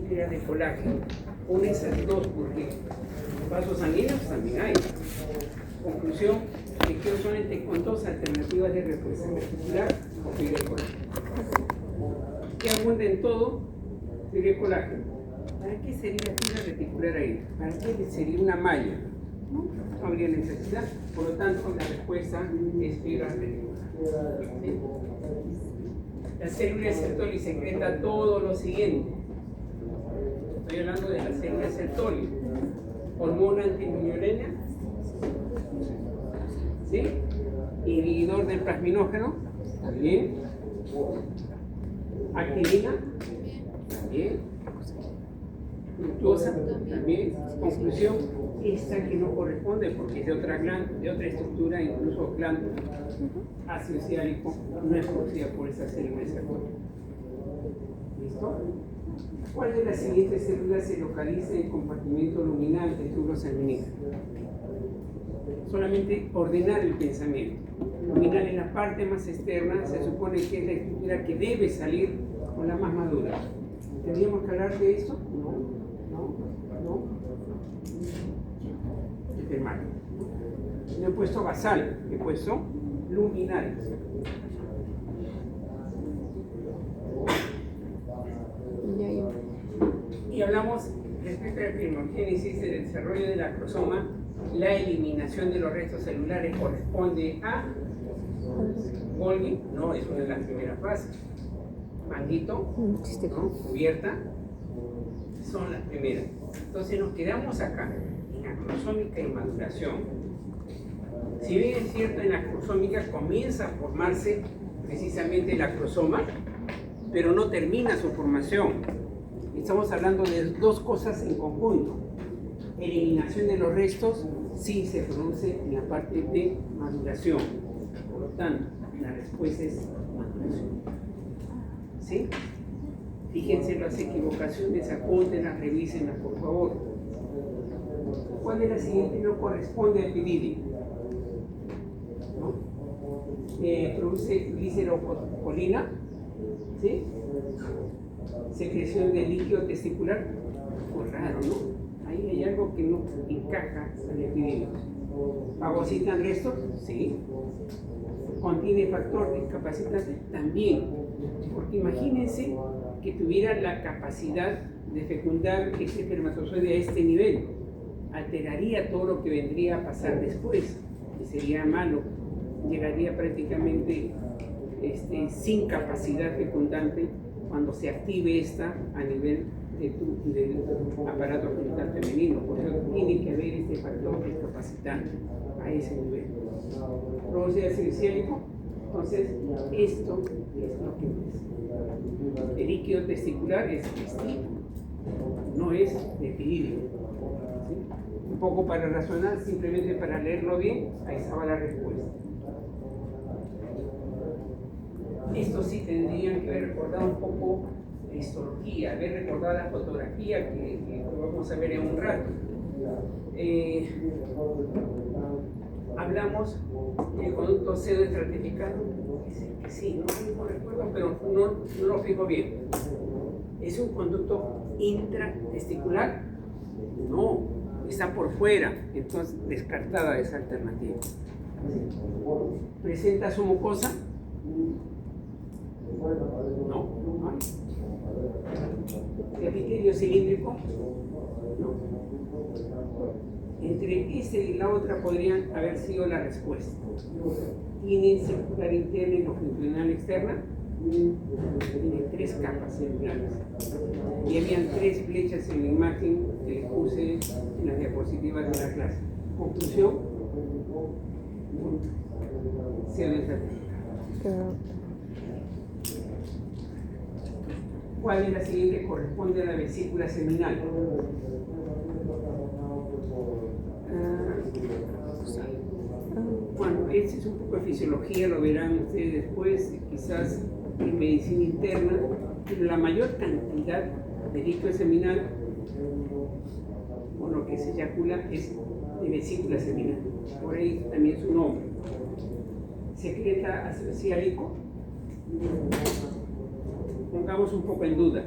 crea de colágeno. Une esas dos porque vasos sanguíneos también hay. Conclusión, que quedo solamente con dos alternativas de respuesta: reticular o fibra de colágeno. ¿Qué abunda en todo? Fibra de colágeno. ¿Para qué sería fibra reticular ahí? ¿Para qué sería una malla? No habría necesidad. Por lo tanto, la respuesta es fibra reticular. ¿Sí? La célula de Sertoli secreta todo lo siguiente. Estoy hablando de la célula de Sertoli. Hormona antiminolina, ¿sí? Inhibidor del plasminógeno, también. Activina, también. Fructuosa, también. Conclusión, esta que no corresponde porque es de otra estructura, incluso glándula. Ácido ciálico no es producida por esa célula de Sertoli. ¿Listo? ¿Cuál de las siguientes células se localiza en el compartimento luminal del tubo sanguíneo? Solamente ordenar el pensamiento. Luminal en la parte más externa se supone que es la estructura que debe salir con la más madura. ¿Tendríamos que hablar de esto? No. Enfermar. No he puesto basal, he puesto luminal. Y hablamos respecto a la primogénesis del desarrollo del acrosoma. La eliminación de los restos celulares corresponde a Golgi, no, es una de las primeras fases. Manguito, ¿no? Cubierta, son las primeras. Entonces nos quedamos acá, en acrosómica y maduración. Si bien es cierto, en la acrosómica comienza a formarse precisamente el acrosoma, pero no termina su formación. Estamos hablando de dos cosas en conjunto. Eliminación de los restos sí se produce en la parte de maduración. Por lo tanto, la respuesta es maduración. ¿Sí? Fíjense las equivocaciones, apúntenlas, revísenlas, por favor. ¿Cuál de las siguientes no corresponde al piridio? ¿No? Produce glicerocolina, ¿sí? Secreción de líquido testicular. Muy raro, ¿no? Ahí hay algo que no encaja en el epidemio. ¿Fagocitan restos? Sí. ¿Contiene factor discapacitante? También. Porque imagínense que tuviera la capacidad de fecundar ese espermatozoide a este nivel. Alteraría todo lo que vendría a pasar después. Y sería malo. Llegaría prácticamente sin capacidad fecundante cuando se active esta a nivel del aparato genital femenino. Por eso tiene que haber este factor discapacitante a ese nivel. Produce ácido ciálico. Entonces, esto es lo que es. El líquido testicular es testículo, no es epidídimo. ¿Sí? Un poco para razonar, simplemente para leerlo bien, ahí estaba la respuesta. Esto sí tendrían que haber recordado un poco de histología, haber recordado la fotografía que vamos a ver en un rato. Hablamos del conducto pseudoestratificado. Sí, no recuerdo, pero no lo fijo bien. ¿Es un conducto intratesticular? No, está por fuera, entonces descartada esa alternativa. ¿Presenta su mucosa? No hay. ¿Epitelio cilíndrico? No. Entre esta y la otra podrían haber sido la respuesta. ¿Tiene circular interna y longitudinal externa? Tiene 3 capas celulares. Y habían 3 flechas en la imagen que les puse en las diapositivas de la clase. Conclusión: ¿cuál de las siguientes corresponde a la vesícula seminal? Bueno, este es un poco de fisiología, lo verán ustedes después, quizás en medicina interna, pero la mayor cantidad de líquido seminal, por lo que se eyacula, es de vesícula seminal. Por ahí también su nombre. ¿Secreta ácido ciálico? Pongamos un poco en duda.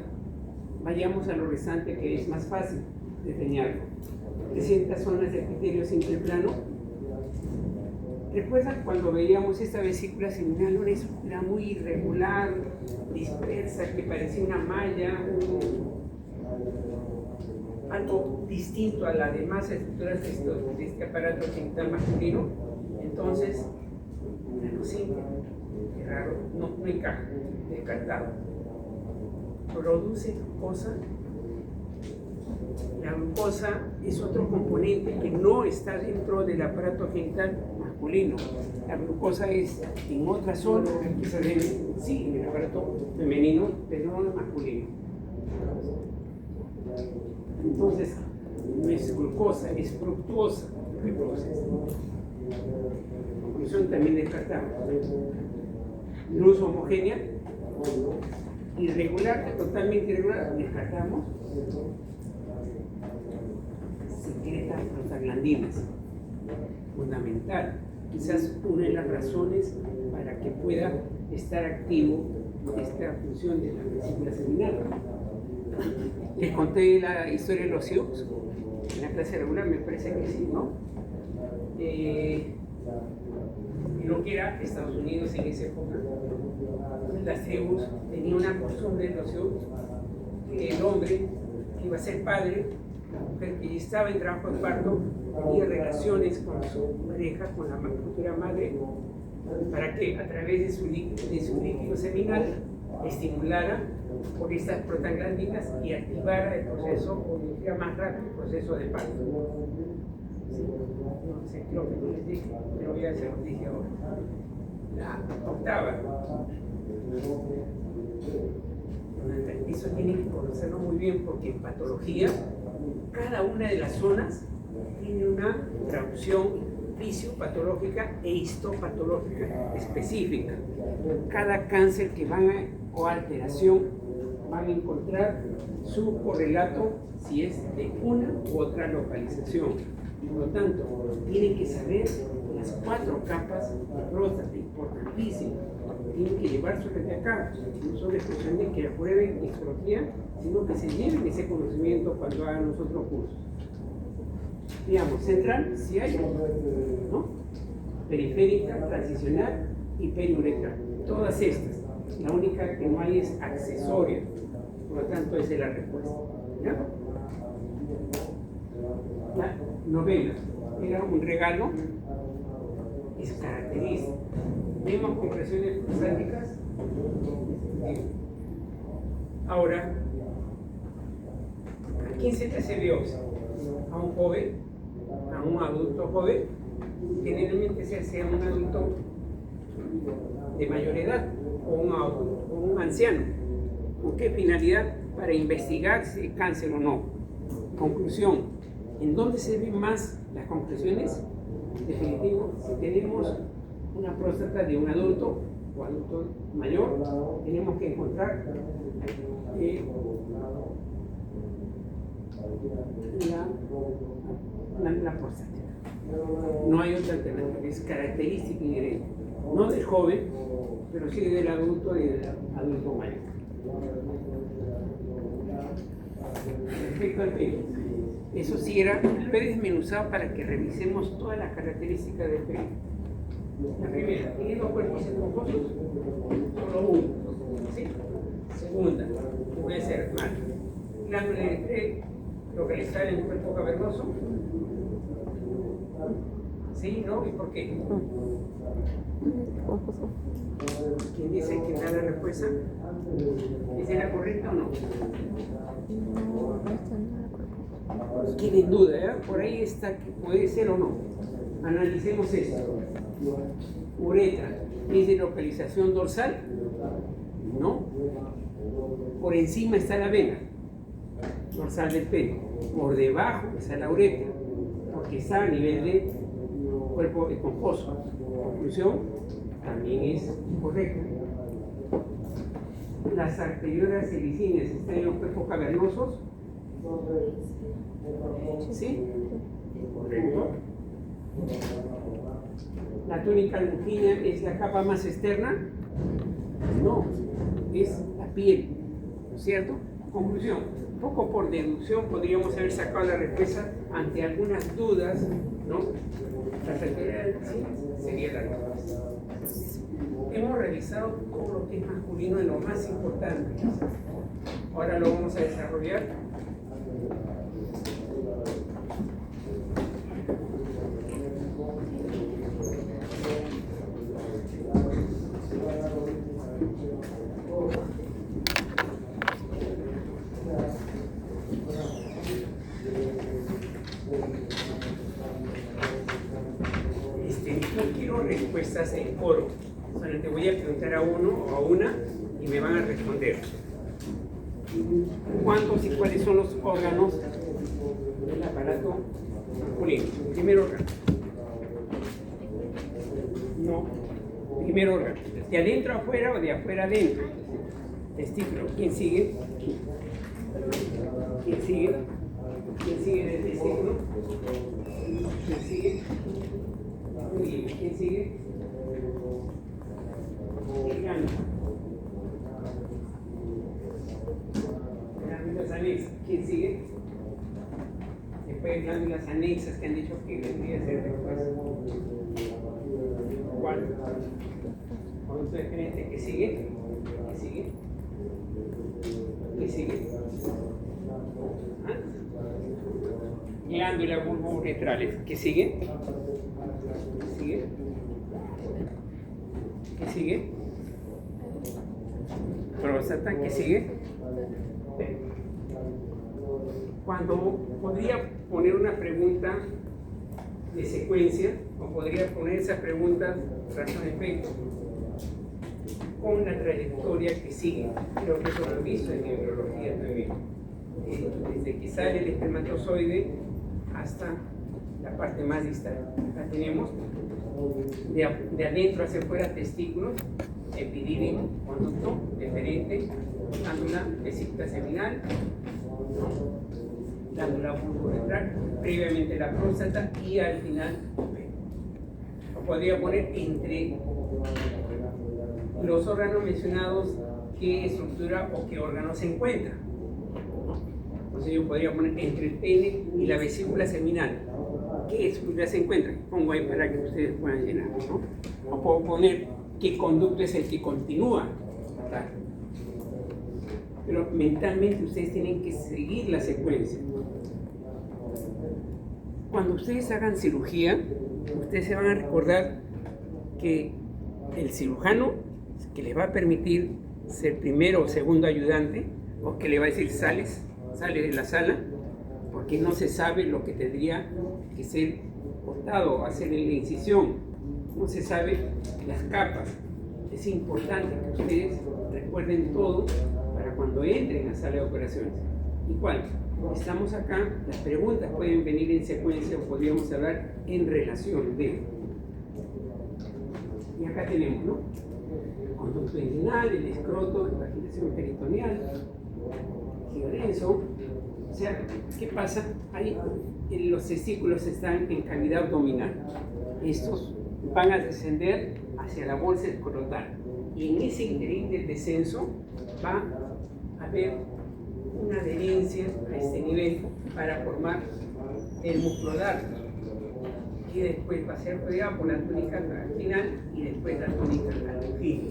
Vayamos a lo restante, que es más fácil de señalar. Presenta zonas de epitelio simple plano. ¿Recuerdan cuando veíamos esta vesícula seminal? Una estructura muy irregular, dispersa, que parecía una malla, algo distinto a las demás estructuras de este aparato genital masculino. Entonces, qué raro, no encaja, descartado. Produce glucosa. La glucosa es otro componente que no está dentro del aparato genital masculino. La glucosa es en otra zona que se ve, sí, en el aparato femenino, pero no en el masculino. Entonces, no es glucosa, es fructuosa lo que produce. Conclusión también descartamos. Luz homogénea, irregular, totalmente irregular, descartamos. Secreta prostaglandinas, fundamental, quizás una de las razones para que pueda estar activo esta función de la vesícula seminal. Les conté la historia de los Sioux en la clase regular, me parece que sí, ¿no? Lo que era Estados Unidos en esa época. Las tribus tenían una costumbre en los Sioux, que el hombre que iba a ser padre, la mujer que ya estaba en trabajo de parto, tenía relaciones con su pareja, con la futura madre, para que a través de su líquido seminal estimulara por estas prostaglandinas y activara el proceso, o hiciera más rápido el proceso de parto. No sé, creo que no les dije, pero ya se los dije ahora. La octava. Eso tienen que conocerlo muy bien, porque en patología cada una de las zonas tiene una traducción fisiopatológica e histopatológica específica. Cada cáncer que van o alteración van a encontrar su correlato si es de una u otra localización. Por lo tanto, tienen que saber las 4 capas de próstata, importantísimo. Tienen que llevarse de acá, no solo es cuestión de que aprueben histología, sino que se lleven ese conocimiento cuando hagan los otros cursos. Digamos, central, si hay, ¿no? Periférica, transicional y periuretral. Todas estas. La única que no hay es accesoria. Por lo tanto, esa es la respuesta. ¿Ya? La novena era un regalo, es característico. Vemos compresiones prostáticas. Ahora, ¿a quién se te hace biopsia? ¿A un joven? ¿A un adulto joven? Generalmente se hace a un adulto de mayor edad o un anciano. ¿Con qué finalidad? Para investigar si es cáncer o no. Conclusión: ¿en dónde se ven más las conclusiones? Definitivo, si tenemos una próstata de un adulto o adulto mayor, tenemos que encontrar la próstata. No hay otra alternativa, es característica inherente, no del joven, pero sí del adulto y del adulto mayor. Respecto al pene, eso sí era el pene desmenuzado para que revisemos todas las características del pene. La primera, ¿tiene 2 cuerpos esponjosos? Solo uno. ¿Sí? Segunda, puede ser mal. Glándula de localizada en el cuerpo cavernoso. ¿Sí? ¿No? ¿Y por qué? ¿Quién dice que da la respuesta? ¿Es la correcta o no? ¿Tienen duda? ¿Eh? Por ahí está que puede ser o no. Analicemos esto. Uretra, ¿es de localización dorsal? No. Por encima está la vena dorsal del pene. Por debajo está la uretra, porque está a nivel de cuerpo esponjoso. Conclusión, también es correcta. Las arteriolas sericinas están en los cuerpos cavernosos. ¿Sí? Correcto. La túnica albuquina es la capa más externa. No, es la piel, ¿no es cierto? Conclusión, un poco por deducción podríamos haber sacado la respuesta ante algunas dudas, ¿no? La fertilidad sí, sería la respuesta. Hemos revisado todo lo que es masculino en lo más importante. Ahora lo vamos a desarrollar. No quiero respuestas en coro, solamente voy a preguntar a uno o a una y me van a responder. ¿Cuántos y cuáles son los órganos del aparato masculino? Primer órgano. No. Primer órgano. ¿De adentro a afuera o de afuera a adentro? Testículo. ¿Quién sigue? ¿Quién sigue? ¿Quién sigue del testículo? ¿Quién sigue? Muy bien. ¿Quién sigue? El gano. Glándulas anexas. ¿Quién sigue? Después glándulas anexas que han dicho que vendría a ser después. ¿Cuál? Conducto deferente. ¿Qué sigue? ¿Qué sigue? ¿Qué sigue? ¿Ah? Glándulas bulbouretrales. ¿Qué sigue? ¿Qué sigue? ¿Qué sigue? Próstata. ¿Qué sigue? Cuando podría poner una pregunta de secuencia, o podría poner esa pregunta razón-efecto con la trayectoria que sigue. Creo que eso lo he visto en embriología también. Desde que sale el espermatozoide hasta la parte más distal. Acá tenemos de adentro hacia afuera testículos, epidídimo, conducto deferente, glándula vesícula seminal, glándula bulbouretral, previamente la próstata y al final lo podría poner entre los órganos mencionados, qué estructura o qué órgano se encuentra. Entonces yo podría poner entre el pene y la vesícula seminal, qué estructura se encuentra. Pongo ahí para que ustedes puedan llenar, ¿no? O puedo poner qué conducto es el que continúa. ¿Verdad? Pero mentalmente ustedes tienen que seguir la secuencia. Cuando ustedes hagan cirugía, ustedes se van a recordar que el cirujano que les va a permitir ser primero o segundo ayudante, o que le va a decir sale de la sala, porque no se sabe lo que tendría que ser cortado o hacer en la incisión, no se sabe las capas. Es importante que ustedes recuerden todo para cuando entren a la sala de operaciones. Igual, estamos acá, las preguntas pueden venir en secuencia o podríamos hablar en relación de. Y acá tenemos, ¿no? El conducto inguinal, el escroto, la vaginación peritoneal, denso. O sea, ¿qué pasa? Ahí los testículos están en cavidad abdominal. Estos van a descender hacia la bolsa escrotal. Y en ese interín del descenso va a haber una adherencia a este nivel para formar el músculo dardo, que después va a ser rodeado por la túnica vaginal y después la túnica angial.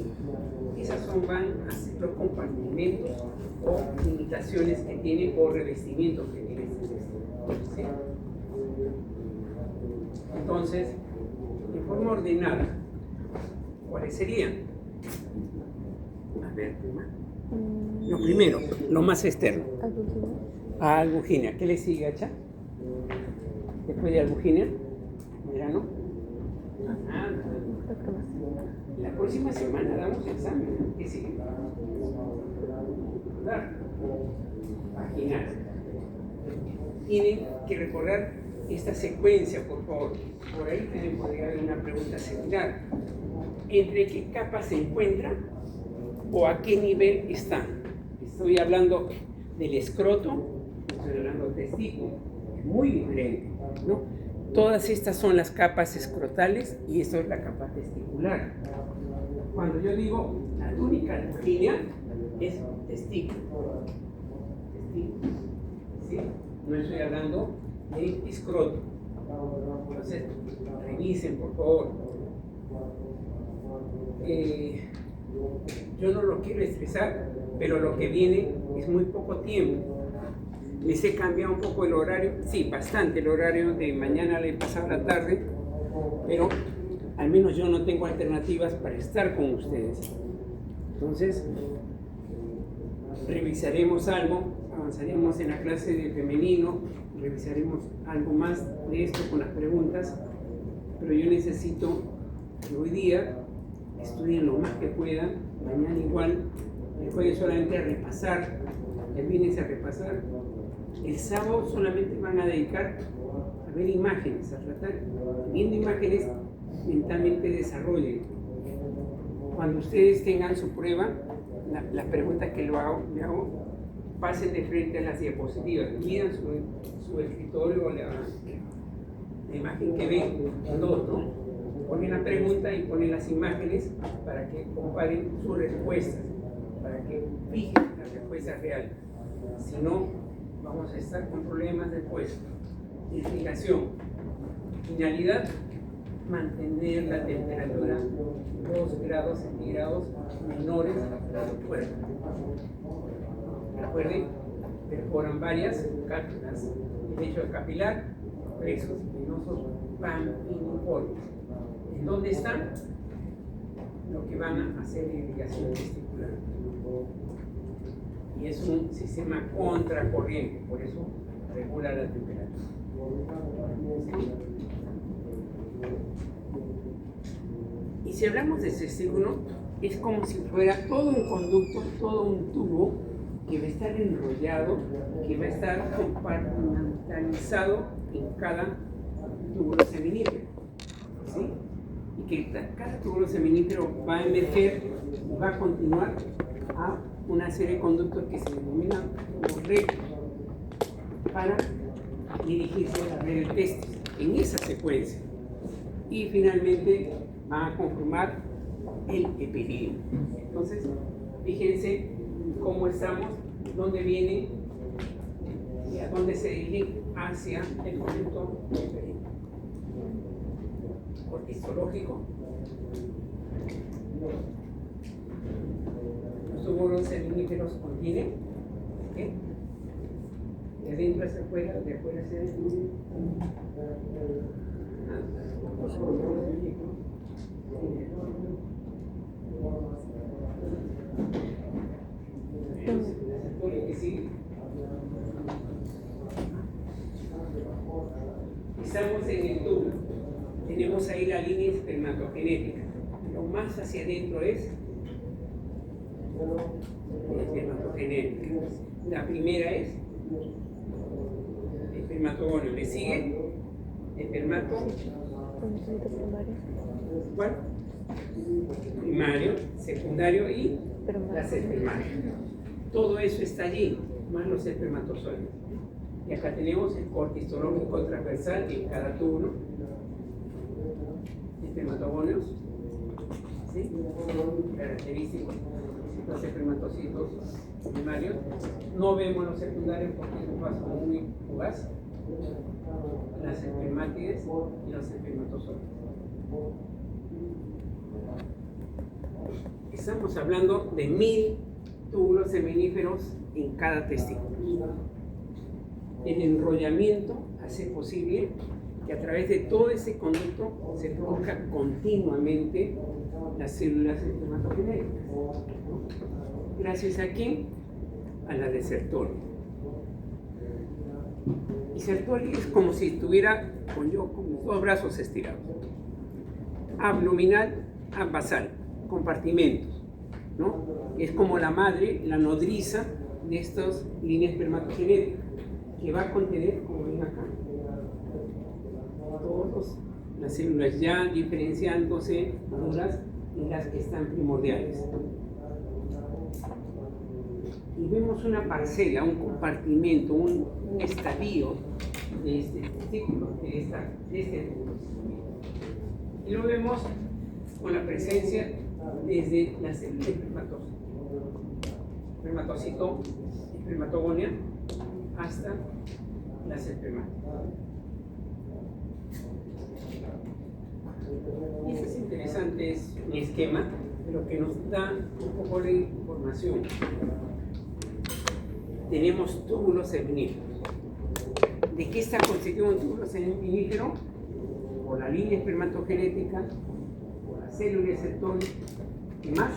Esas van a ser los compartimentos o limitaciones que tiene o revestimientos que tiene este testículo. ¿Sí? Entonces, de forma ordenada, ¿cuáles serían? A ver, lo primero, lo más externo. Albuginia. ¿Qué le sigue, Hacha? Después de albuginia, verano. La próxima semana damos examen. ¿Qué sigue? Vaginal. Tienen que recordar esta secuencia, por favor. Por ahí también podría haber una pregunta similar. ¿Entre qué capas se encuentra o a qué nivel está? Estoy hablando del escroto, estoy hablando del testículo. Es muy diferente, ¿no? Todas estas son las capas escrotales y esto es la capa testicular. Cuando yo digo la túnica albuginia, es testículo. ¿Sí? No estoy hablando de escroto. Entonces, revisen, por favor. Yo no lo quiero estresar, pero lo que viene es muy poco tiempo. Les he cambiado un poco el horario, sí, bastante el horario de mañana le he pasado a la tarde, pero al menos yo no tengo alternativas para estar con ustedes. Entonces, revisaremos algo, avanzaremos en la clase de femenino, revisaremos algo más de esto con las preguntas, pero yo necesito que hoy día estudien lo más que puedan, mañana igual, el jueves solamente a repasar, el viernes a repasar, el sábado solamente van a dedicar a ver imágenes, a tratar, viendo imágenes, mentalmente desarrollen. Cuando ustedes tengan su prueba, la pregunta que le hago, pasen de frente a las diapositivas, miren su escritorio o la imagen que ven, dos, ¿no? Ponen la pregunta y ponen las imágenes para que comparen sus respuestas, para que fijen las respuestas reales. Si no, vamos a estar con problemas después. Explicación. Finalidad, mantener la temperatura 2 grados centígrados menores a su cuerpo. Recuerden, perforan varias cápsulas de techo capilar, presos venosos pampiniformes. ¿En dónde están? Lo que van a hacer irrigación testicular. Y es un sistema contracorriente, por eso regula la temperatura. Y si hablamos de testículo, es como si fuera todo un conducto, todo un tubo que va a estar enrollado, que va a estar compartimentalizado en cada túbulo seminífero, ¿sí? Y que cada túbulo seminífero va a emerger, va a continuar a una serie de conductos que se denominan como rectos para dirigirse a la red de testis en esa secuencia. Y finalmente va a conformar el epididio. Entonces, fíjense cómo estamos, dónde viene y a dónde se dirige hacia el conducto epidídico. Cortistológico. Los túbulos seminíferos contienen, ¿qué? De adentro hacia afuera, de afuera hacia adentro. Estamos en el tubo. Tenemos ahí la línea espermatogenética. Lo más hacia adentro es la espermatogenética. La primera es espermatogonio. ¿Le sigue? Espermato. ¿Cuál? Primario, secundario y las espermarias. Todo eso está allí, más los espermatozoides. Y acá tenemos el corte histológico transversal en cada túbulo. Espermatogonios, ¿sí? Característicos, los espermatocitos primarios. No vemos los secundarios porque es un paso muy fugaz. Las espermátides y los espermatozoides. Estamos hablando de 1000 túbulos seminíferos en cada testículo. El enrollamiento hace posible que a través de todo ese conducto se produzca continuamente las células espermatogenéticas. Gracias a quién? A la de Sertoli. Y Sertoli es como si estuviera con mis dos brazos estirados. Abdominal a basal, compartimentos, ¿no? Es como la madre, la nodriza de estas líneas espermatogenéticas, que va a contener, como ven acá, todas las células ya diferenciándose maduras y las que están primordiales. Y vemos una parcela, un compartimento, un estadio de este testículo, de este túbulo. Y lo vemos con la presencia desde la célula espermatocito, espermatogonia, hasta las espermáticas. Y este es interesante, es un esquema, pero que nos da un poco de información. Tenemos túbulos seminíferos. ¿De qué está constituido un túbulo seminífero? Por la línea espermatogenética, por la célula de Sertoli, y más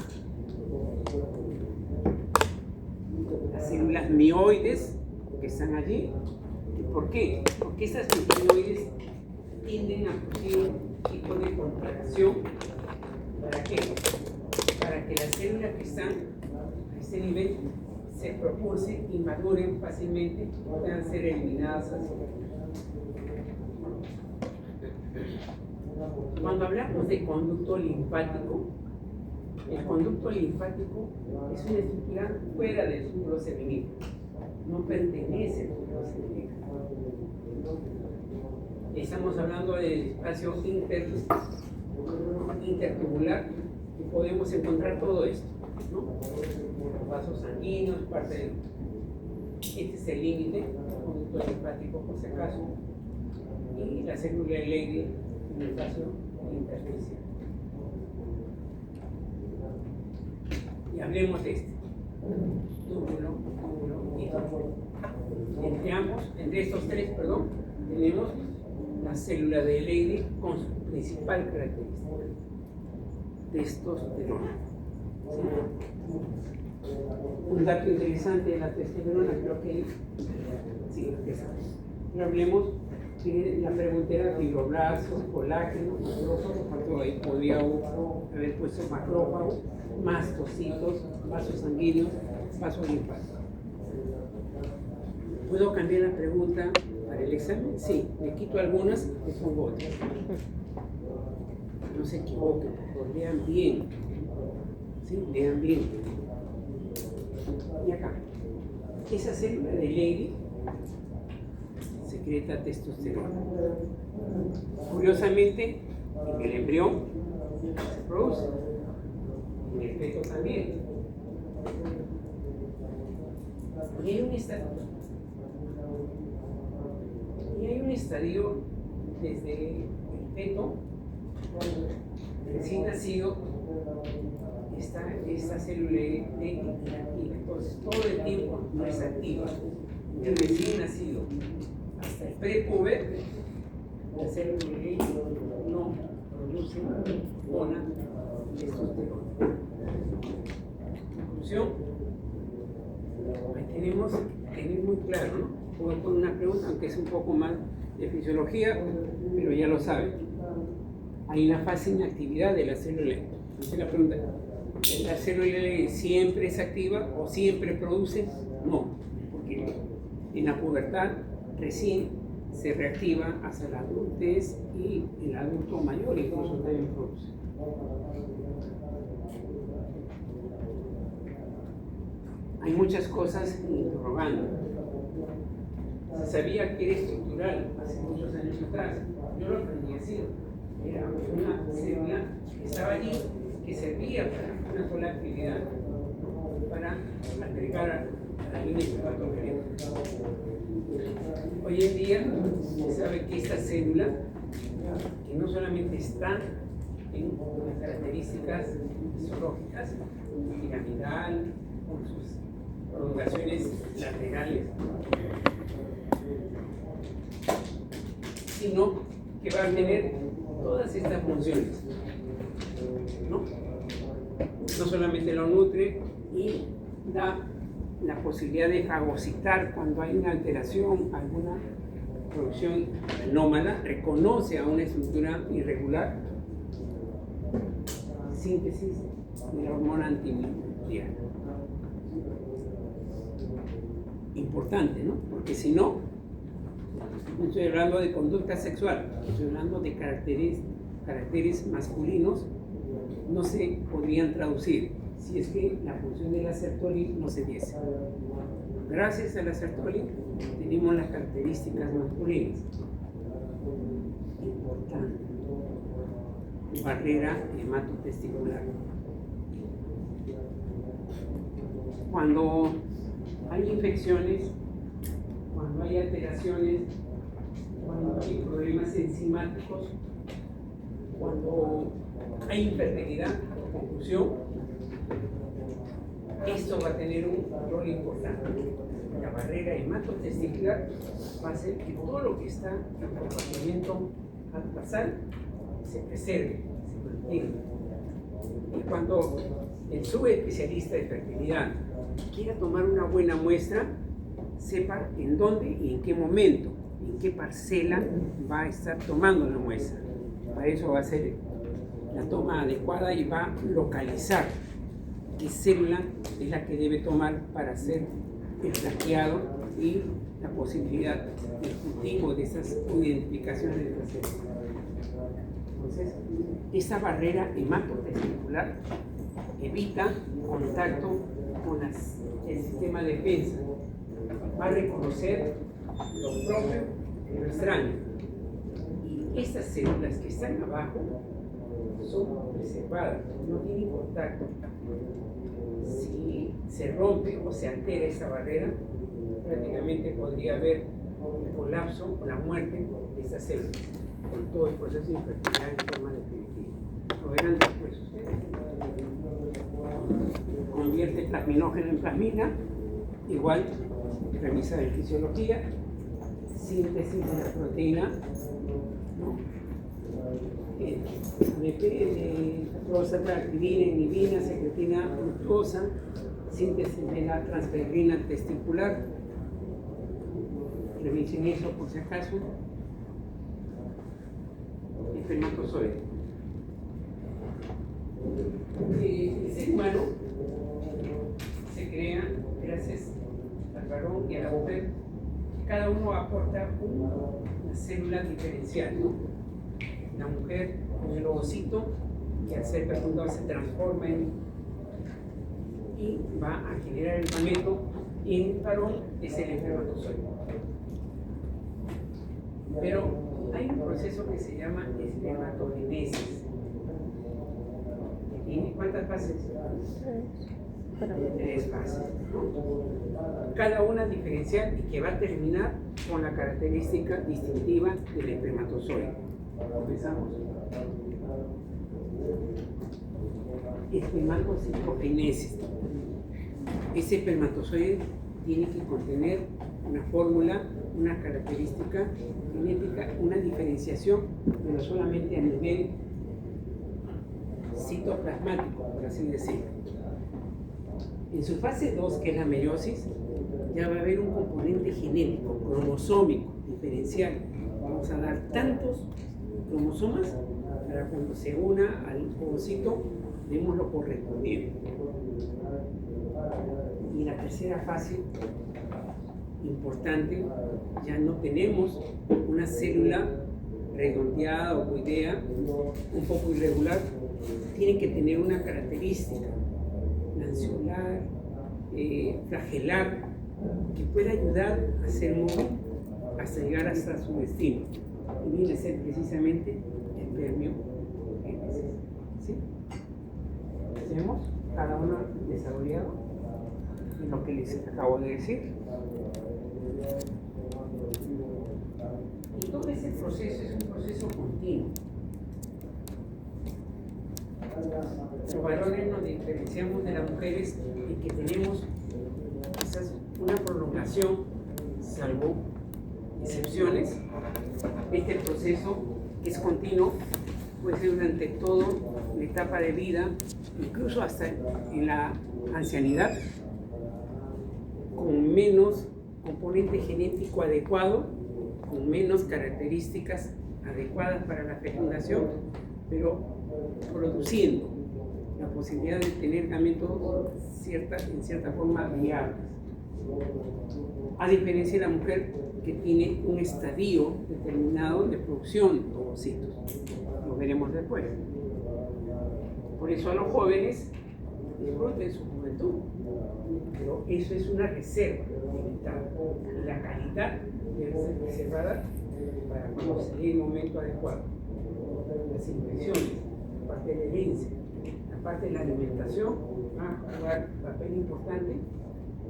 las células mioides que están allí. ¿Por qué? Porque estas mioides tienden a producir un tipo de contracción. ¿Para qué? Para que las células que están a este nivel se propulsen y maduren fácilmente y puedan ser eliminadas así. Cuando hablamos de conducto linfático, el conducto linfático es una estructura fuera del túbulo seminífero, no pertenece al túbulo seminífero. Estamos hablando del espacio intertubular y podemos encontrar todo esto, ¿no? Los vasos sanguíneos, parte de... Este es el límite, el conducto linfático por si acaso, y la célula de Leydig en el espacio intersticial. Y hablemos de este túbulo y túbulo. Entre estos tres, tenemos la célula de Leydig con su principal característica, testosterona. ¿Sí? Un dato interesante de la testosterona, creo que sí, lo que sabes. Pero hablemos de la pregunta era fibroblastos, colágeno, macrófagos, cuánto ahí podría haber puesto macrófagos, mastocitos, vasos sanguíneos, vasos linfáticos. ¿Puedo cambiar la pregunta para el examen? Sí, le quito algunas y pongo otras. No se equivoquen, lean bien. ¿Sí? Lean bien. Y acá, esa célula de Leydig secreta testosterona. Curiosamente, en el embrión se produce, en el feto también. Y hay un estadio desde el feto, recién nacido, esta célula Leydig inactiva. Entonces, todo el tiempo no es activa. El recién nacido hasta el prepuber, la célula Leydig no produce hormona testosterona. Conclusión, ahí tenemos que tener muy claro, ¿no? Voy a poner una pregunta, aunque es un poco más de fisiología, pero ya lo saben. Hay una fase de inactividad de la célula Leydig. Entonces la pregunta, ¿la célula Leydig siempre es activa o siempre produce? No, porque en la pubertad recién se reactiva hasta la adultez y el adulto mayor incluso también produce. Hay muchas cosas interrogando. Se sabía que era estructural hace muchos años atrás. Yo lo aprendí así. Era una célula que estaba allí, que servía para una sola actividad, para agregar a la línea espermatogenética. Hoy en día se sabe que esta célula, que no solamente está en las características fisiológicas, piramidal, con sus prolongaciones laterales, sino que va a tener todas estas funciones, ¿no? No solamente lo nutre y da la posibilidad de fagocitar cuando hay una alteración, alguna producción anómala, reconoce a una estructura irregular, síntesis de la hormona antimicrobiana. Importante, ¿no? Porque si no, no estoy hablando de conducta sexual, estoy hablando de caracteres masculinos, no se podrían traducir si es que la función de la Sertoli no se diese. Gracias a la Sertoli tenemos las características masculinas. Importante. Barrera hematotesticular. Cuando hay infecciones, cuando hay alteraciones, cuando hay problemas enzimáticos, cuando hay infertilidad, por conclusión, esto va a tener un rol importante. La barrera hematotesticular va a hacer que todo lo que está en el compartimiento basal se preserve, se mantenga. Y cuando el subespecialista de fertilidad quiera tomar una buena muestra, sepa en dónde y en qué momento, en qué parcela va a estar tomando la muestra. Para eso va a ser la toma adecuada y va a localizar qué célula es la que debe tomar para hacer el traqueado y la posibilidad del cultivo de esas identificaciones de estas células. Entonces, esa barrera hematotesticular evita contacto con el sistema de defensa. Va a reconocer lo propio y lo extraño. Y estas células que están abajo son preservadas, no tienen contacto. Si se rompe o se altera esa barrera, prácticamente podría haber el colapso o la muerte de estas células, con todo el proceso de infertilidad en forma definitiva. Lo verán después ustedes. Convierte plasminógeno en plasmina, igual revisa de fisiología, síntesis de la proteína, ¿no? De próstata, activina, inhibina, secretina, fructosa, síntesis de la transferrina testicular. Revisen eso por si acaso. Espermatozoide. El ser humano se crea gracias al varón y a la mujer. Cada uno aporta una célula diferencial, ¿no? La mujer con el ovocito, que al ser fecundado se transforma y va a generar el gameto, y en el varón es el espermatozoide. Pero hay un proceso que se llama espermatogenesis. ¿Tiene cuántas fases? Tres fases. Cada una diferencial y que va a terminar con la característica distintiva del espermatozoide. Comenzamos. Espermatocitogenesis. Ese espermatozoide tiene que contener una fórmula, una característica genética, una diferenciación, pero solamente a nivel citoplasmático, por así decirlo. En su fase 2, que es la meiosis, ya va a haber un componente genético, cromosómico, diferencial. Vamos a dar tantos cromosomas para cuando se una al ovocito demos lo correspondiente. Y la tercera fase importante, ya no tenemos una célula redondeada o coidea, un poco irregular, tiene que tener una característica lanceolar, flagelar, que pueda ayudar a hacer móvil hasta llegar hasta su destino. Y viene a ser precisamente espermiogénesis. ¿Sí? ¿Vemos? Cada uno desarrollado en lo que les acabo de decir. Y todo ese proceso es un proceso continuo. Los varones nos diferenciamos de las mujeres en que tenemos quizás una prolongación, salvo excepciones. Este proceso es continuo, puede ser durante toda la etapa de vida, incluso hasta en la ancianidad, con menos componente genético adecuado, con menos características adecuadas para la fecundación, pero produciendo la posibilidad de tener gametos en cierta forma viables. A diferencia de la mujer que tiene un estadio determinado de producción de ovocitos. Lo veremos después. Por eso a los jóvenes disfruten su juventud, pero eso es una reserva limitada. La calidad debe ser preservada para cuando se dé el momento adecuado. Las impresiones, la parte de la herencia, la parte de la alimentación va a jugar un papel importante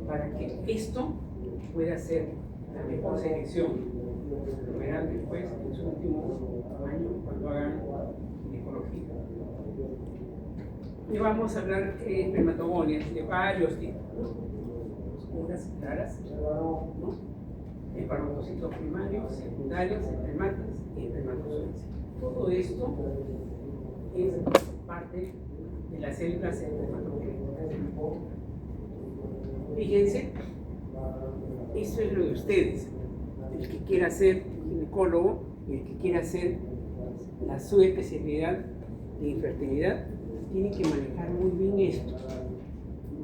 para que esto pueda ser la mejor selección. Lo verán después en su último año cuando hagan ecología. Y vamos a hablar de espermatogonias de varios tipos, ¿no? Oscuras, claras, ¿no? Espermatocitos primarios, secundarios, espermatas y espermatozoides. Todo esto es parte de las células espermatogénicas. Fíjense, eso es lo de ustedes. El que quiera ser ginecólogo y el que quiera hacer la subespecialidad de infertilidad tiene que manejar muy bien esto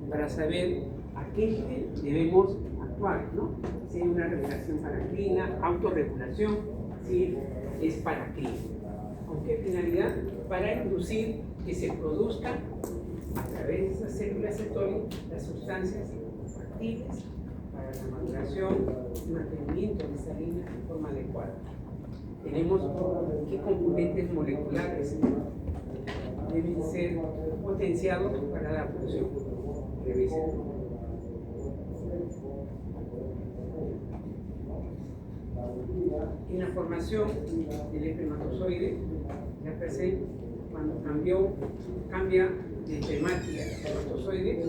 para saber a qué nivel debemos actuar, ¿no? Si hay una regulación paracrina, autorregulación, si es paracrina. ¿Con qué finalidad? Para inducir que se produzcan a través de esas células Sertoli las sustancias activas para la maduración y mantenimiento de esa línea de forma adecuada. Tenemos qué componentes moleculares deben ser potenciados para la función. Revisen. En la formación del espermatozoide, ya pensé, cuando cambia de espermática a espermatozoide,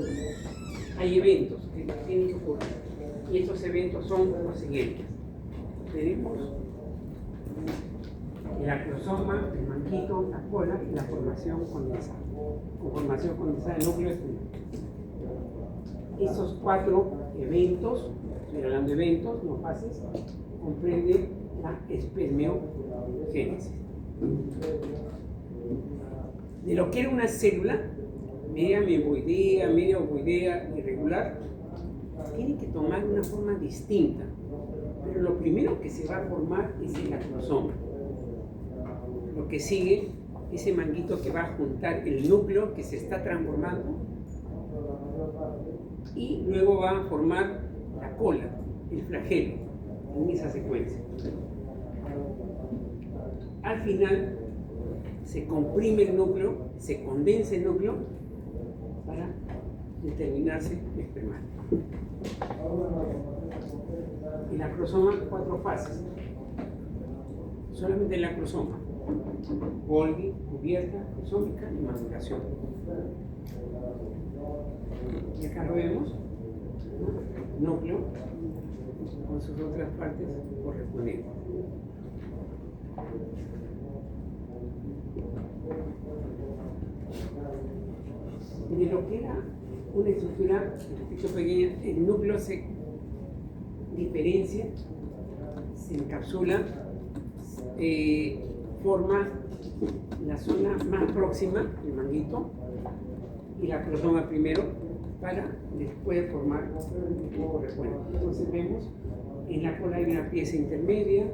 hay eventos que tienen que ocurrir. Y estos eventos son los siguientes. Tenemos el acrosoma, el manguito, la cola y la formación condensada. Con formación condensada del núcleo estelar. Estos 4 eventos, estoy hablando de eventos, no fases, comprende la espermiogénesis. De lo que era una célula, media meioidea, media ovoidea, irregular, tiene que tomar una forma distinta. Pero lo primero que se va a formar es el acrosoma. Lo que sigue, ese manguito que va a juntar el núcleo que se está transformando, y luego va a formar la cola, el flagelo, en esa secuencia. Al final se comprime el núcleo, se condensa el núcleo para determinarse el espermático. El acrosoma, 4 fases. Solamente el acrosoma. Golgi, cubierta, acrosómica y maduración. Y acá lo vemos, ¿no? Núcleo con sus otras partes correspondientes. De lo que era una estructura un poquito pequeña, el núcleo se diferencia, se encapsula, forma la zona más próxima, el manguito, y la acrosoma primero, para después formar el que corresponde. Entonces vemos, en la cola hay una pieza intermedia,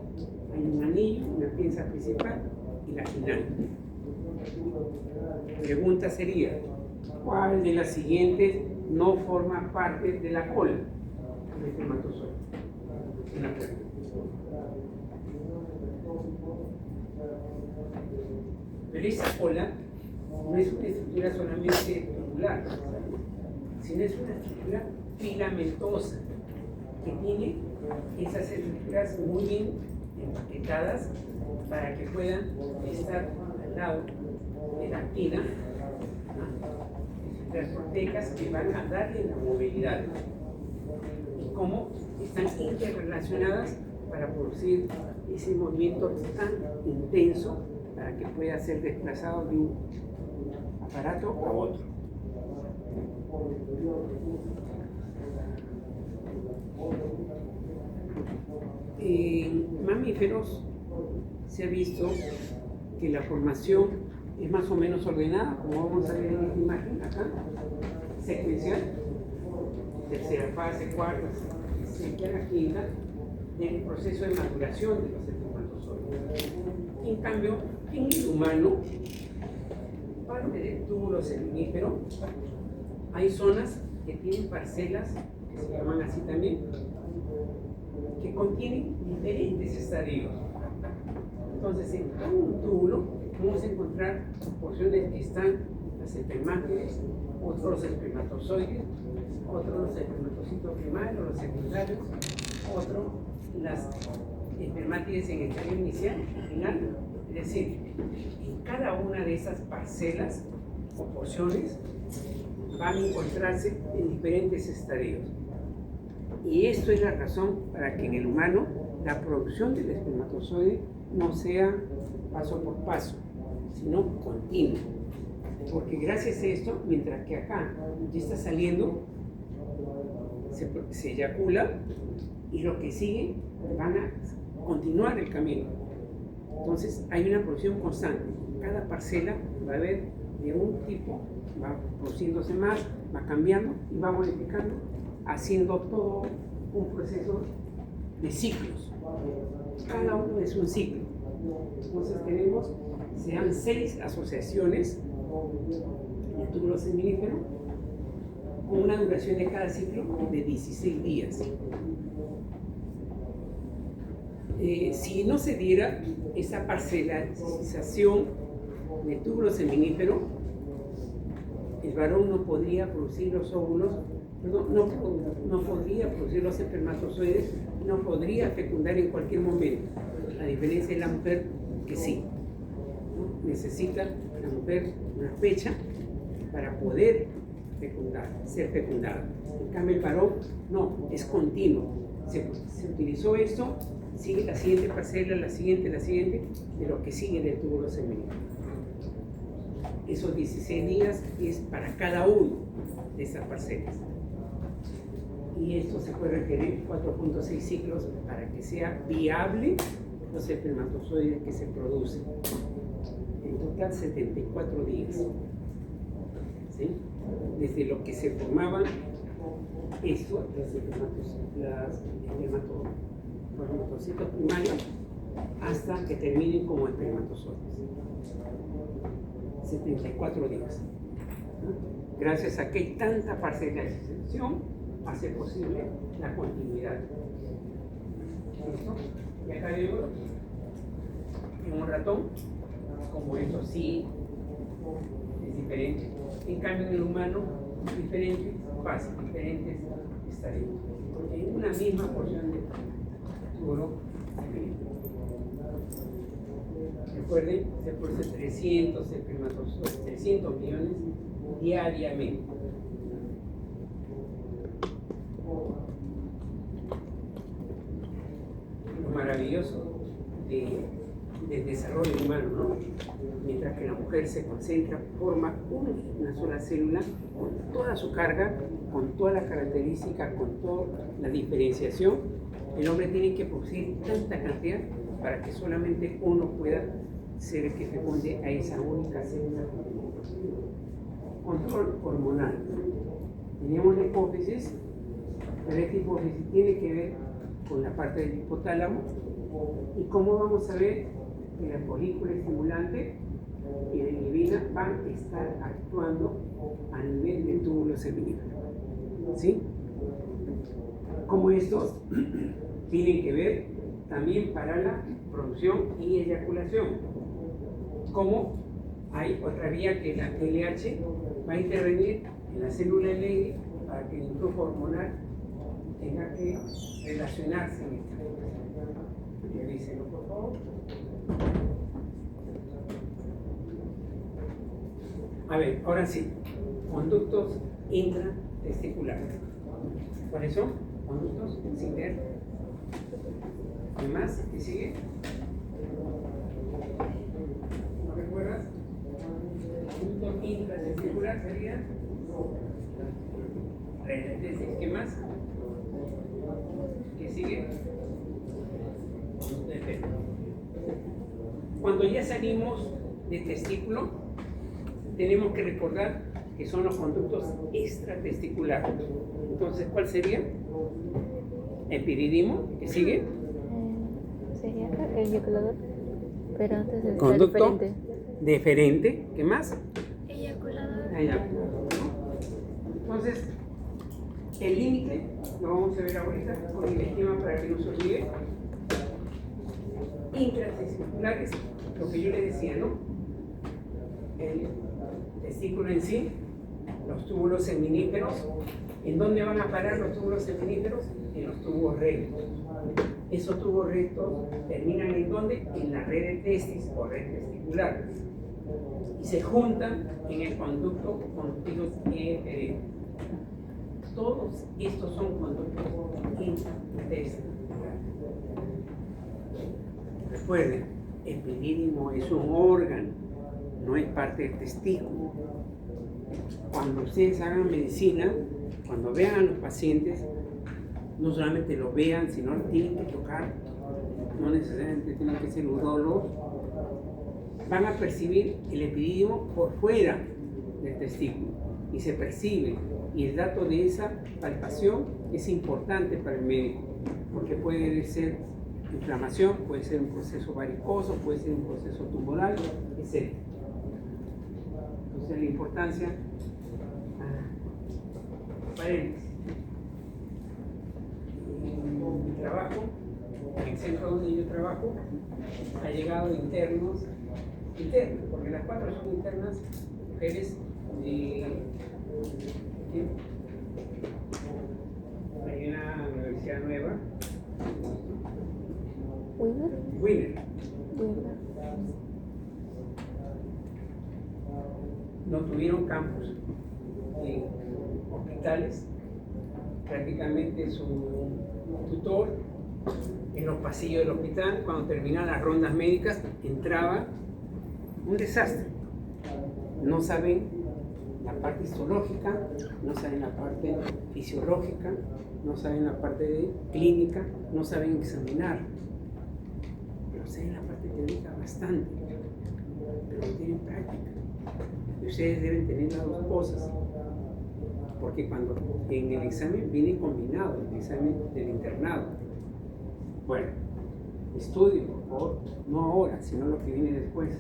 hay un anillo, una pieza principal y la final. La pregunta sería, ¿cuál de las siguientes no forma parte de la cola del espermatozoide? En la cola. Pero esa cola no es una estructura solamente tubular, sino es una estructura filamentosa que tiene esas estructuras muy bien empaquetadas para que puedan estar al lado de la actina, las proteicas que van a darle la movilidad y cómo están interrelacionadas para producir ese movimiento tan intenso para que pueda ser desplazado de un aparato a otro. En mamíferos se ha visto que la formación es más o menos ordenada, como vamos a ver en esta imagen acá, secuencial, tercera fase, cuarta, sexta, quinta, en el proceso de maduración de los espermatozoides. En cambio, en el humano, parte del túbulo seminífero, hay zonas que tienen parcelas, que se llaman así también, que contienen diferentes estadios. Entonces, en todo un túbulo vamos a encontrar porciones que están las espermátides, otros espermatozoides, otros espermatocitos primarios, los secundarios, otro las espermátides en el estadio inicial y final. Es decir, en cada una de esas parcelas o porciones van a encontrarse en diferentes estadios. Y esto es la razón para que en el humano la producción del espermatozoide no sea paso por paso, sino continua. Porque gracias a esto, mientras que acá ya está saliendo, se eyacula y lo que sigue van a continuar el camino. Entonces hay una producción constante. Cada parcela va a haber de un tipo, va produciéndose más, va cambiando y va modificando, haciendo todo un proceso de ciclos. Cada uno es un ciclo. Entonces tenemos, sean 6 asociaciones de túbulo seminífero con una duración de cada ciclo de 16 días. Si no se diera esa parcelarización del túbulo seminífero, el varón no podría producir los óvulos, no podría producir los espermatozoides, no podría fecundar en cualquier momento, a diferencia de la mujer que sí, ¿no? Necesita la mujer una fecha para poder ser fecundada. En cambio el varón no, es continuo. Se utilizó esto, sigue la siguiente parcela, la siguiente, de lo que sigue del túbulo seminífero. Esos 16 días es para cada uno de esas parcelas. Y esto se puede requerir 4.6 ciclos para que sea viable los espermatozoides que se producen. En total 74 días. ¿Sí? Desde lo que se formaban esto, los espermatocitos primarios, hasta que terminen como espermatozoides. 74 días. ¿No? Gracias a que hay tanta parcelarización, hace posible la continuidad. ¿Listo? Y acá vemos en un ratón, como eso sí es diferente. En cambio en el humano, diferentes fases, diferentes estadios. En una misma porción de túbulo seminífero. Recuerden, se produce 300 espermatozoides, 300 millones diariamente. Lo maravilloso del desarrollo humano, ¿no? Mientras que la mujer se concentra, forma una sola célula con toda su carga, con todas las características, con toda la diferenciación, el hombre tiene que producir tanta cantidad para que solamente uno pueda ser el que fecunde a esa única célula. Control hormonal. Teníamos la hipófisis, pero esta hipófisis tiene que ver con la parte del hipotálamo. ¿Y cómo vamos a ver que la folícula estimulante y la inhibina van a estar actuando a nivel del túbulo seminífero? ¿Sí? Como estos tienen que ver también para la producción y eyaculación. Como hay otra vía que la LH va a intervenir en la célula Leydig para que el influjo hormonal tenga que relacionarse en esta. Revísenlo, por favor. A ver, ahora sí, conductos intratesticulares. ¿Cuáles son? Conductos sin ver. ¿Qué más? ¿Qué sigue? ¿No recuerdas? Conducto intratesticular sería. ¿Qué más? ¿Qué sigue? Cuando ya salimos del testículo, tenemos que recordar que son los conductos extratesticulares. Entonces, ¿cuál sería? Epididymo, ¿qué sigue? Sería el eyaculador, pero antes de conducto deferente, ¿qué más? Eyaculador. Eyaculador, ¿no? Entonces, el límite lo vamos a ver ahorita con el esquema para que no se olvide. Intratesticulares, lo que yo le decía, ¿no? El testículo en sí, los túbulos seminíferos. ¿En dónde van a parar los túbulos seminíferos? En los tubos rectos. Esos tubos rectos terminan ¿en dónde? En la red de testis o red testicular y se juntan en el conducto conductivo EFD. Todos estos son conductos intestinales. Recuerden, el epidídimo es un órgano, no es parte del testículo. Cuando ustedes hagan medicina, cuando vean a los pacientes, no solamente lo vean, sino lo tienen que tocar, no necesariamente tienen que ser urólogos, van a percibir el epidídimo por fuera del testículo y se percibe, y el dato de esa palpación es importante para el médico, porque puede ser inflamación, puede ser un proceso varicoso, puede ser un proceso tumoral, etc. Entonces la importancia, paréntesis. Mi trabajo, en el centro donde yo trabajo, ha llegado internos, porque las 4 son internas, mujeres de... Hay una universidad nueva, Winner. No tuvieron campus en hospitales, prácticamente su tutor en los pasillos del hospital, cuando terminaban las rondas médicas, entraba un desastre. No saben la parte histológica, no saben la parte fisiológica, no saben la parte clínica, no saben examinar. Pero saben la parte teórica bastante, pero no tienen práctica. Y ustedes deben tener las dos cosas, porque cuando en el examen viene combinado, el examen del internado. Bueno, estudien, por favor, no ahora, sino lo que viene después.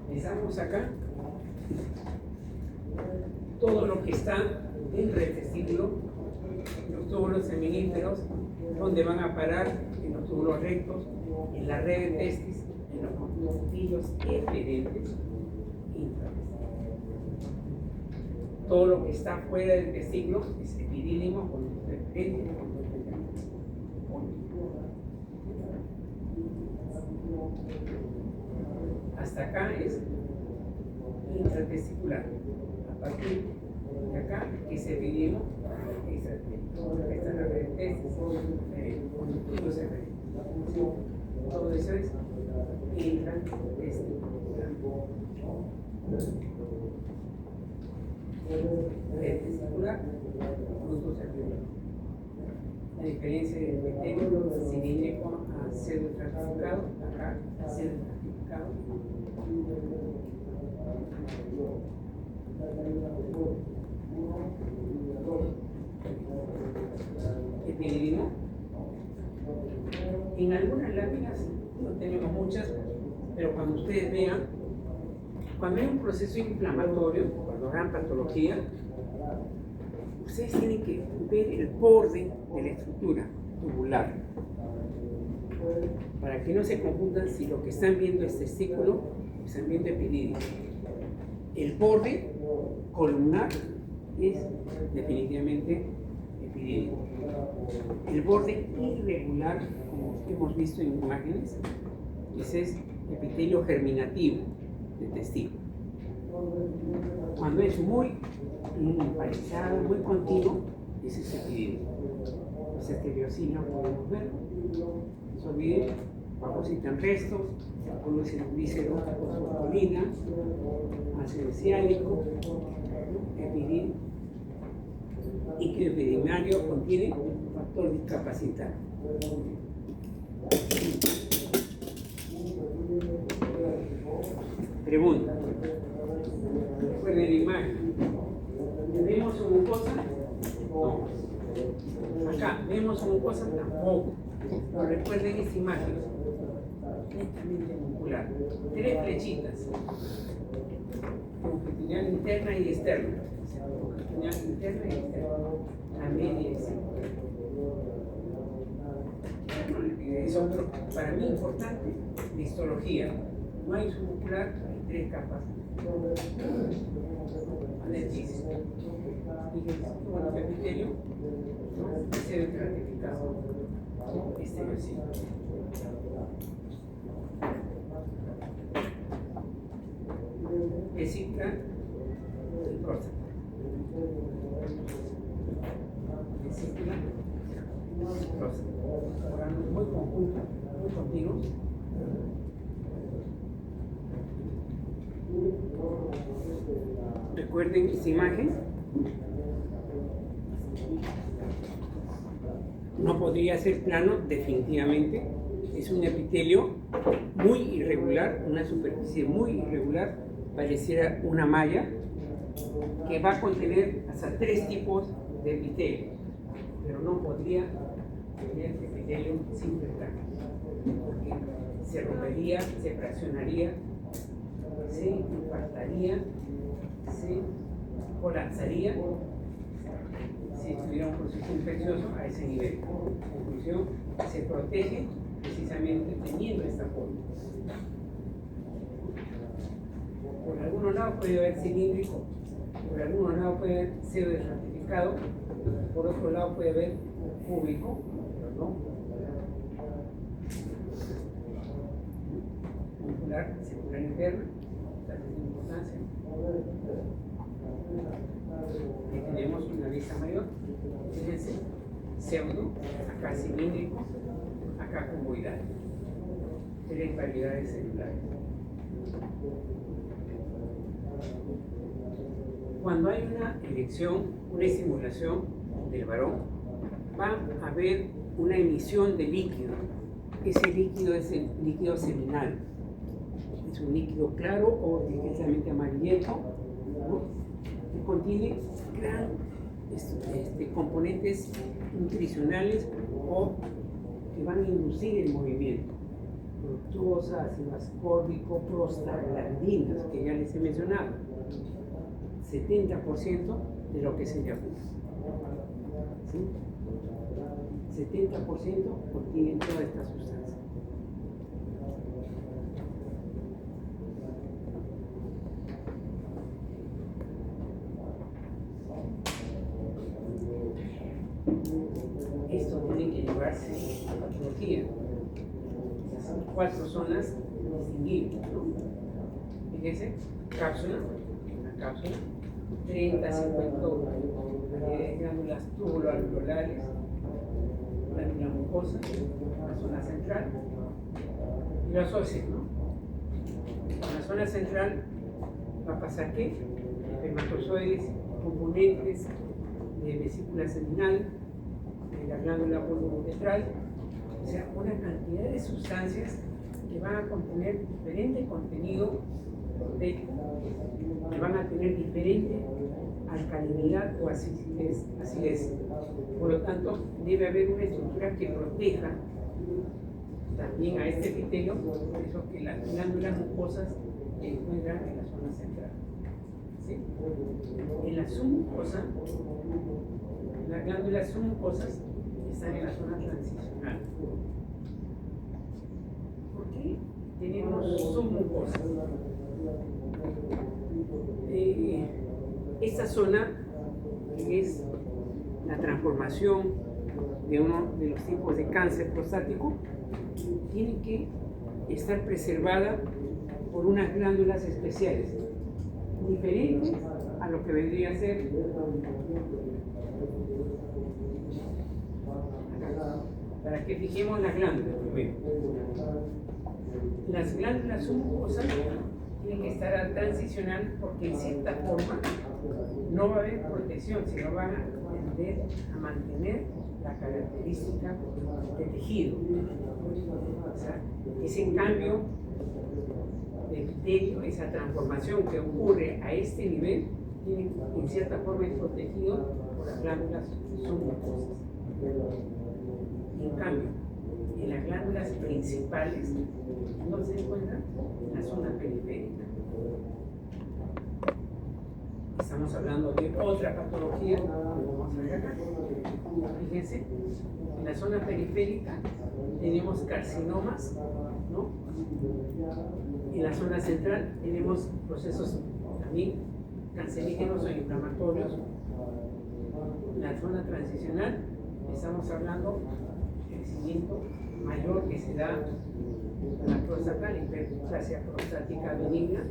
Empezamos acá. Todo lo que está dentro del testículo, los túbulos seminíferos, donde van a parar en los túbulos rectos, en la red de testis, en los conductillos eferentes, todo lo que está fuera del testículo es epidídimo, conducto eferente, conducto eferente. Hasta acá es intratesticular. A partir de acá es epidídimo, esta es la red de testis, conductos eferentes. Todo eso es intratesticular. Testicular, conductos eferentes. La diferencia del epitelio cilíndrico a pseudoestratificado, acá a pseudoestratificado. Epidídimo. En algunas láminas, no tenemos muchas, pero cuando ustedes vean, cuando hay un proceso inflamatorio, cuando hagan patología, ustedes tienen que ver el borde de la estructura tubular, para que no se confundan si lo que están viendo es testículo o están viendo epidídimo. El borde columnar es definitivamente epidídimo. El borde irregular, como hemos visto en imágenes, ese es epitelio germinativo de testículo. Cuando es muy parizado, muy continuo, ese es epidídimo. Los estereocina podemos ver. No se olviden, fagocitan restos, producen vísceros con colina, ácido ciálico, epidídimo, y que el epidimario contiene un factor discapacitante. Pregunta. Recuerden la imagen. ¿Vemos una mucosa? No. Acá, ¿vemos una mucosa? Tampoco. Pero recuerden esta imagen. Netamente muscular. 3 flechitas. Longitudinal interna y externa. Longitudinal interna y externa. También es. Eso, pero para mí importante, la histología. No hay submuscular, hay 3 capas. dice. Fíjense, bueno, el epitelio, ¿no? Se ve ratificado, ¿no? Este versículo. Vesícula del próstata. Vesícula del próstata. Órganos muy conjuntos, muy continuos. Recuerden esta imagen. No podría ser plano, definitivamente. Es un epitelio muy irregular, una superficie muy irregular, pareciera una malla, que va a contener hasta 3 tipos de epitelio, pero no podría tener epitelio simple plano, porque se rompería, se fraccionaría, se infartaría, se colapsaría si tuviera un proceso infeccioso a ese nivel. En conclusión, se protege precisamente teniendo esta forma. Por algunos lados puede haber cilíndrico, por algunos lados puede haber pseudo-estratificado, por otro lado puede haber cúbico, pero no. Muscular, circular interna, tasas de importancia. Aquí tenemos una vista mayor, fíjense, pseudo, acá cilíndrico, acá cuboidal. 3 variedades celulares. Cuando hay una erección, una estimulación del varón, va a haber una emisión de líquido. Ese líquido es el líquido seminal. Es un líquido claro o ligeramente amarillento, ¿no? Que contiene gran componentes nutricionales o que van a inducir el movimiento. Fructosa, ácido ascórbico, prostaglandinas, que ya les he mencionado. 70% de lo que se eyacula. ¿Sí? 70% contienen toda esta sustancia. Esto tiene que llevarse a patología. Son 4 zonas distinguibles, ¿no? Fíjense, cápsula, una cápsula, 30 a 50 glándulas tubuloalveolares, glándula mucosa, la zona central, y los óseos, ¿no? En la zona central va a pasar ¿qué? Espermatozoides, componentes de vesícula seminal, de la glándula pulmonovetral, o sea, una cantidad de sustancias que van a contener diferente contenido proteico, que van a tener diferente alcalinidad o acidez. Por lo tanto, debe haber una estructura que proteja también a este epitelio, por eso que las glándulas mucosas se encuentran en la zona central. ¿Sí? En la submucosa, las glándulas submucosas están en la zona transicional. ¿Por qué tenemos submucosas? Esta zona es la transformación de uno de los tipos de cáncer prostático, tiene que estar preservada por unas glándulas especiales, diferentes a lo que vendría a ser para que fijemos las glándulas primero. Las glándulas submucosas tienen que estar a transicional porque en cierta forma no va a haber protección, sino van a tender a mantener la característica del tejido. O sea, ese cambio de epitelio, esa transformación que ocurre a este nivel, tiene en cierta forma es protegido por las glándulas submucosas. En cambio, en las glándulas principales no se encuentra en la zona periférica. Estamos hablando de otra patología, vamos a ver acá. Fíjense, en la zona periférica tenemos carcinomas, ¿no? En la zona central tenemos procesos también cancerígenos o inflamatorios. La zona transicional, estamos hablando del crecimiento mayor que se da en la próstata, la hiperplasia prostática benigna,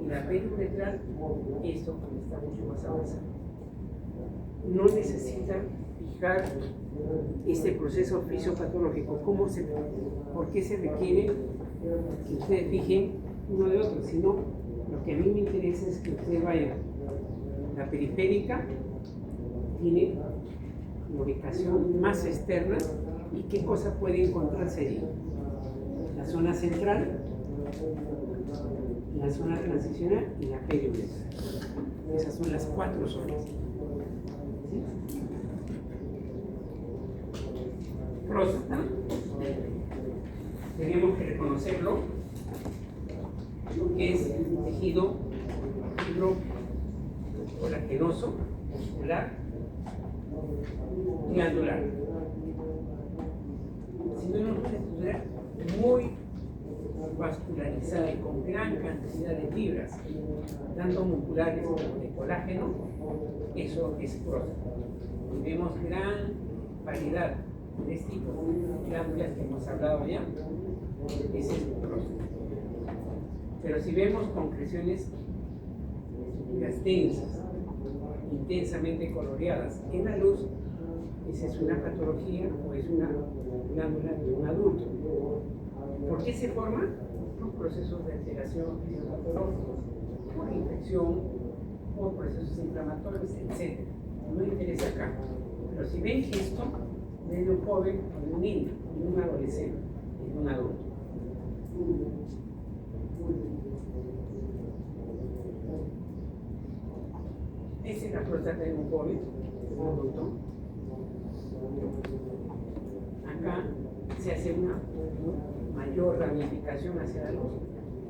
y la periuretral, esto está mucho más avanzado. No necesita fijar este proceso fisiopatológico. ¿Por qué se requiere que ustedes fijen uno de otro? Sino lo que a mí me interesa es que ustedes vayan. La periférica tiene la ubicación más externa y qué cosa puede encontrarse allí. La zona central, la zona transicional y la periuretral. Esas son las 4 zonas. ¿Sí? Próstata, tenemos que reconocerlo, que es un tejido colágenoso, muscular, glandular. Sino una estructura muy vascularizada y con gran cantidad de fibras, tanto musculares como de colágeno. Eso es próstata. Y vemos gran variedad de este tipo de glándulas que hemos hablado ya. Ese es próstata. Pero si vemos concreciones densas, intensamente coloreadas en la luz, esa es una patología o es una glándula de un adulto. ¿Por qué se forma? Por procesos de alteración fisiopatológicos, por infección, por procesos inflamatorios, etc. No interesa acá. Pero si ven esto, ven de un joven o de un niño, de un adolescente, de un adulto. Esa es la próstata de un joven, de un adulto. Acá se hace una mayor ramificación hacia la luz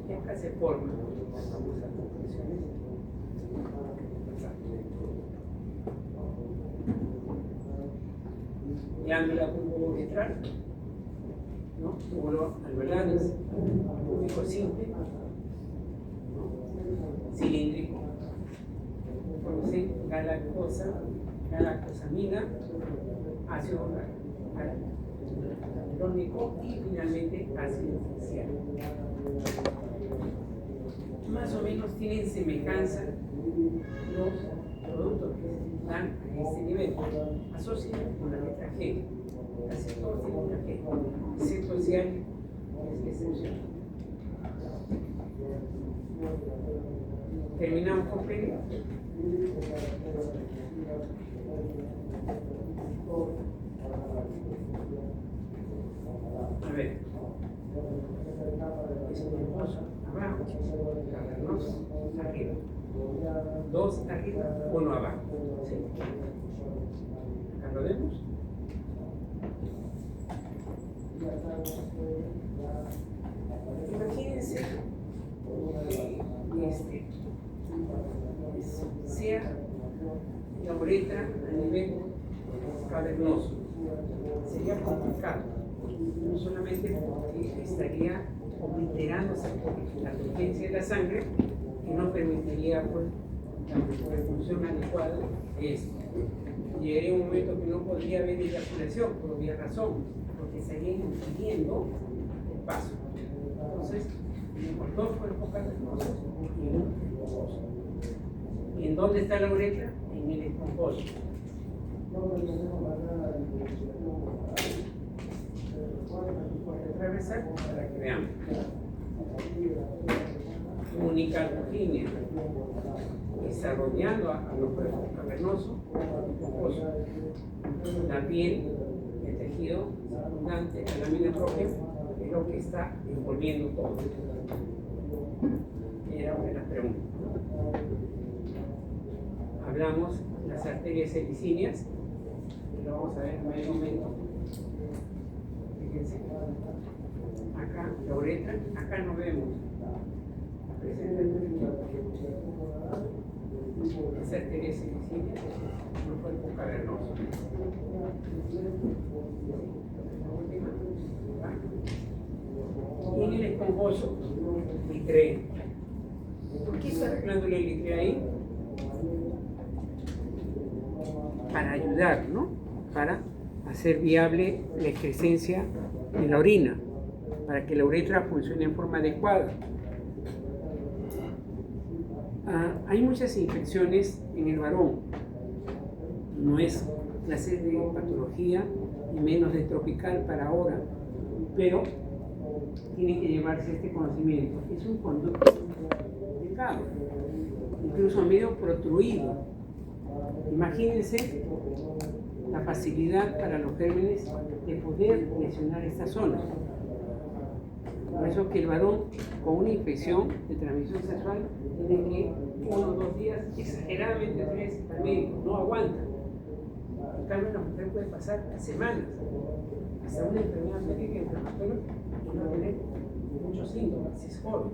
y acá se forman las famosas concreciones. Glándula púbico-uretral, ¿no? Túbulo alveolaris, púbico simple, ¿no? Cilíndrico, produce galactosamina, ácido hialurónico y finalmente ácido esencial. Más o menos tienen semejanza los productos que están a este nivel. Asocian con la letra G. Casi todos tienen una G, excepto el cian, es excepción. Terminamos con pene. A ver, esponjoso abajo, cavernoso arriba, 2 arriba, 1 abajo. ¿Sí? Acá lo vemos. Imagínense que sea la uretra a nivel cavernoso. Sería complicado, no solamente porque estaría obliterándose la turgencia de la sangre, que no permitiría pues, la función adecuada de esto. Llegaría un momento que no podría haber eyaculación, por obvia razón, porque estaría impidiendo el paso. Entonces, tenemos 2 cuerpos cavernosos y un esponjoso. ¿Y en dónde está la uretra? En el esponjoso. Voy a atravesar para que veamos. Única línea desarrollando a los cuerpos cavernosos, esponjoso. La piel, el tejido abundante, la lámina propia, es lo que está envolviendo todo. Era una de las preguntas. Hablamos de las arterias sericíneas, y lo vamos a ver en medio momento. Fíjense, acá la uretra, acá no vemos la presencia del las arterias sericíneas, un cuerpo cavernoso. La última, y en el esponjoso, y creen. ¿Por qué está glándula eritrea ahí para ayudar, ¿no? Para hacer viable la excrescencia de la orina, para que la uretra funcione en forma adecuada. Hay muchas infecciones en el varón. No es clase de patología y menos de tropical para ahora, pero tiene que llevarse este conocimiento. Es un conducto delicado, incluso medio protruido. Imagínense la facilidad para los gérmenes de poder lesionar esta zona. Por eso que el varón con una infección de transmisión sexual tiene que 1 o 2 días, exageradamente 3, al médico, no aguanta. En cambio, la mujer puede pasar semanas, hasta una enfermedad médica inflamatoria y no tener muchos síntomas, si es joven.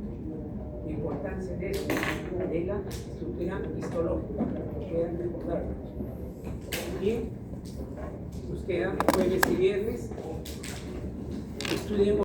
La importancia de eso, de la estructura histológica, quedan recordarlo. Y nos quedan jueves y viernes. Estudiemos